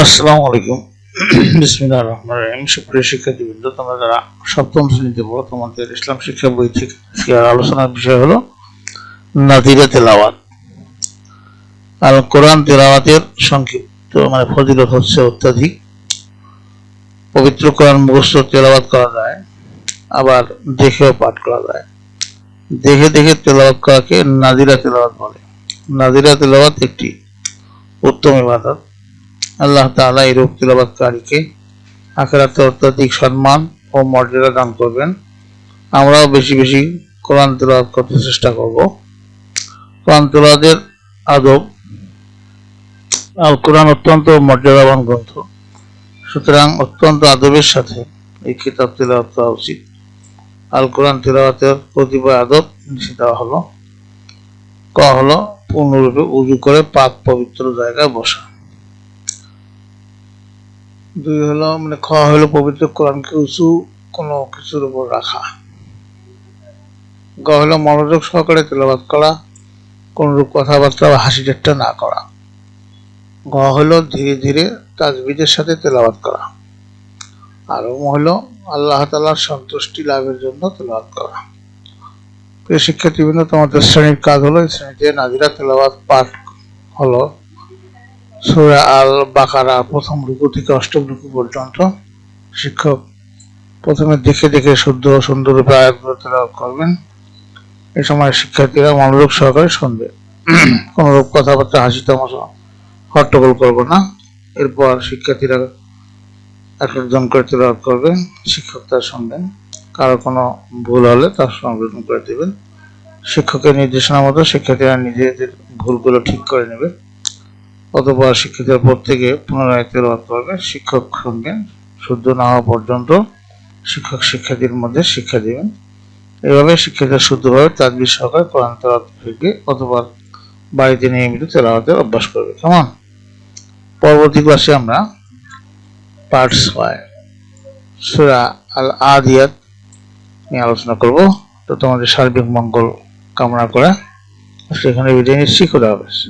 আসসালামু আলাইকুম। বিসমিল্লাহির রহমানির রহিম। সুপ্রিয় শিক্ষার্থীবৃন্দ, তোমরা যারা সপ্তম শ্রেণীতে পড়ো, তোমাদের ইসলাম শিক্ষা বই থেকে আলোচনার বিষয় হলো নাদিরা তেলাওয়াত। আল কোরআন তেলাওয়াতের সংক্ষিপ্ত ফজিলত হচ্ছে অত্যাধিক। পবিত্র কোরআন মুখস্থ তেলাওয়াত করা যায়, আবার দেখেও পাঠ করা যায়। দেখে দেখে তেলাওয়াত করাকে নাদিরা তেলাওয়াত বলে। নাদিরা তেলাওয়াত একটি উত্তম ইবাদত। আল্লাহ তাআলা এই রূপ তেলাওয়াতকারীকে আখিরাতে অত্যাধিক সম্মান ও মর্যাদা দান করবেন। আমরাও বেশি বেশি কোরআন তেলাওয়াত করতে চেষ্টা করব। কোরআন তেলাওয়াতের আদব। আল কোরআন অত্যন্ত মর্যাদাবান গ্রন্থ, সুতরাং অত্যন্ত আদবের সাথে এই কিতাব তেলাওয়াত করা উচিত। আল কোরআন তেলাওয়াতের কতিপয় আদব নিচে দেওয়া হলো। ক হলো পূর্ণরূপে উযু করে পাক পবিত্র জায়গায় বসা। 2 হলো খ হলো পবিত্র কোরআনকে উঁচু কোনো কিছুর উপর রাখা। গ হলো মনোযোগ সহকারে তেলাওয়াত করা, কোনরূপ কথাবার্তা বা হাসি ঠাট্টা না করা। ঘ হলো ধীরে ধীরে তাজবিদের সাথে তেলাওয়াত করা। আর হলো আল্লাহ তাআলার সন্তুষ্টি লাভের জন্য তেলাওয়াত করা। প্রিয় শিক্ষার্থীবৃন্দ, তোমাদের শ্রেণীর কাজ হলো এই শ্রেণীতে নাদিরা তেলাওয়াত পাঠ হলো সূরা আল বাকারা প্রথম রুকু থেকে অষ্টম রুকু পর্যন্ত। শিক্ষক প্রথমে দেখে দেখে শুদ্ধ ও সুন্দররূপে আয়াতগুলো তেলাওয়াত করবেন। এই সময় শিক্ষার্থীরা মনোযোগ সহকারে শুনবে। কোনরূপ কথাবার্তা হাসি তামাশা হট্টগোল করবো না। এরপর শিক্ষার্থীরা এক একজন করে তেলাওয়াত করবেন, শিক্ষক তা শুনবেন। কারো কোনো ভুল হলে তার সংশোধন করে দেবেন। শিক্ষকের নির্দেশনা মতো শিক্ষার্থীরা নিজেদের ভুলগুলো ঠিক করে নেবে। অতঃপর শিক্ষার্থীরা প্রত্যেকে পুনরায় তেলাওয়াত করবে, শিক্ষক শুনবেন। শুদ্ধ না হওয়া পর্যন্ত শিক্ষক শিক্ষার্থীর মধ্যে শিক্ষা দেবেন। এভাবে শিক্ষার্থীরা শুদ্ধভাবে তাজবিদ সহকারে কোরআন তেলাওয়াত শিখবে, অতঃপর বাড়িতে নিয়মিত তেলাওয়াতের অভ্যাস করবে। কেমন? পরবর্তী ক্লাসে আমরা পার্ট 6 সূরা আল আদিয়াত নিয়ে আলোচনা করব। তো তোমাদের সার্বিক মঙ্গল কামনা করে সেখানে বিদায় নিচ্ছি। খোদা হাফেজ।